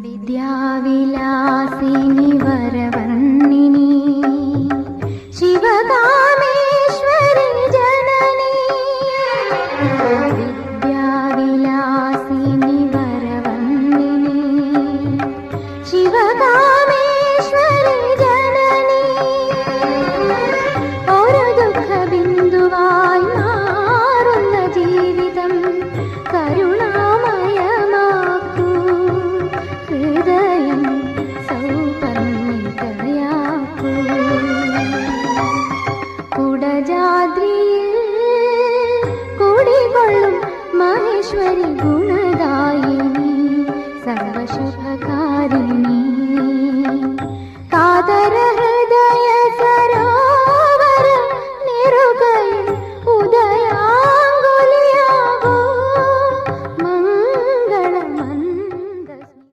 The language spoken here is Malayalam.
विद्याविलासिनि वरवर्णिनि शिवकामेश्वरि जननी विद्याविलासिनि वरवर्णिनि शिवकामेश्वरि जननी ഒരു ദുഃഖബിന്ദുവായി മാറുന്ന ജീവിതം കരുണാമയമാക്കൂ ഹൃദയം സൗപർണികയാക്കൂ കുടജാദ്രിയിൽ കുടികൊള്ളും മഹേശ്വരി ഗുണദായിനി സർവശുഭകാരിണി